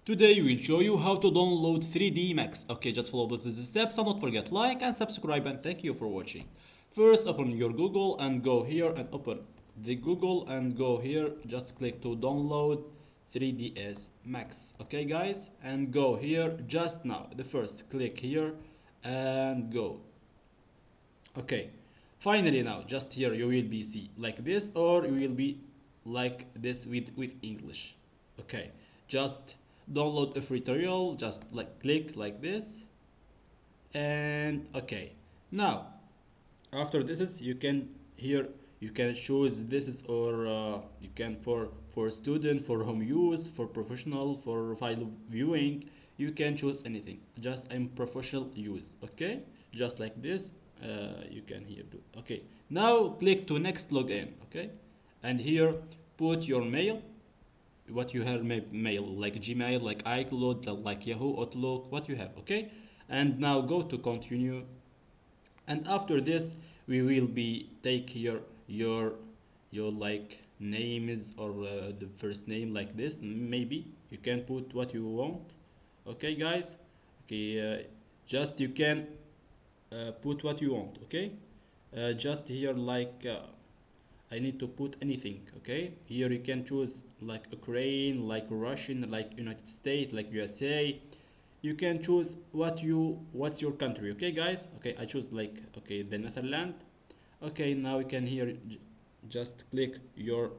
Today we'll show you how to download 3D Max. Okay, just follow these steps and don't forget like and subscribe, and thank you for watching. First, open your Google and go here and open the Google and go here. Just click to download 3ds Max. Okay guys, and go here just now. The first, click here and go. Okay, finally now just here you will be see like this, or you will be like this with English. Okay, just download a free tutorial, just like click like this. And okay, now after this is you can here you can choose this is, or you can for student, for home use, for professional, for file viewing. You can choose anything. Just I'm professional use. Okay, just like this. You can here do. Okay, now click to next login. Okay, and here put your mail, what you have mail, like Gmail, like iCloud, like Yahoo, Outlook, what you have. Okay, and now go to continue. And after this we will be take here your like names, or the first name like this. Maybe you can put what you want. Okay guys, okay, just you can put what you want. Okay, just here like I need to put anything. Okay, here you can choose like Ukraine, like Russian, like United States, like USA. You can choose what's your country. Okay guys, okay, I choose like, okay, the Netherlands. Okay, now you can here just click your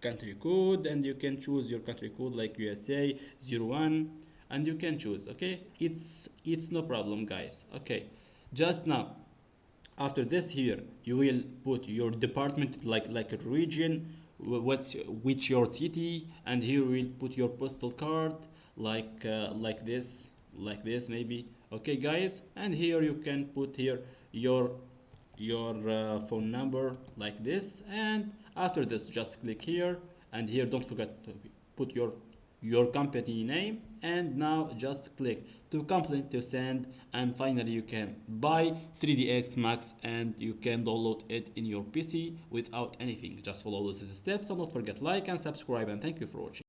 country code, and you can choose your country code like USA 01, and you can choose. Okay, it's no problem guys. Okay, just now after this here you will put your department, like a region, what's which your city, and here you will put your postal card, like this maybe. Okay guys, and here you can put here your phone number like this. And after this just click here, and here don't forget to put your company name. And now just click to complete to send, and finally you can buy 3ds Max, and you can download it in your PC without anything. Just follow these steps and don't forget like and subscribe, and thank you for watching.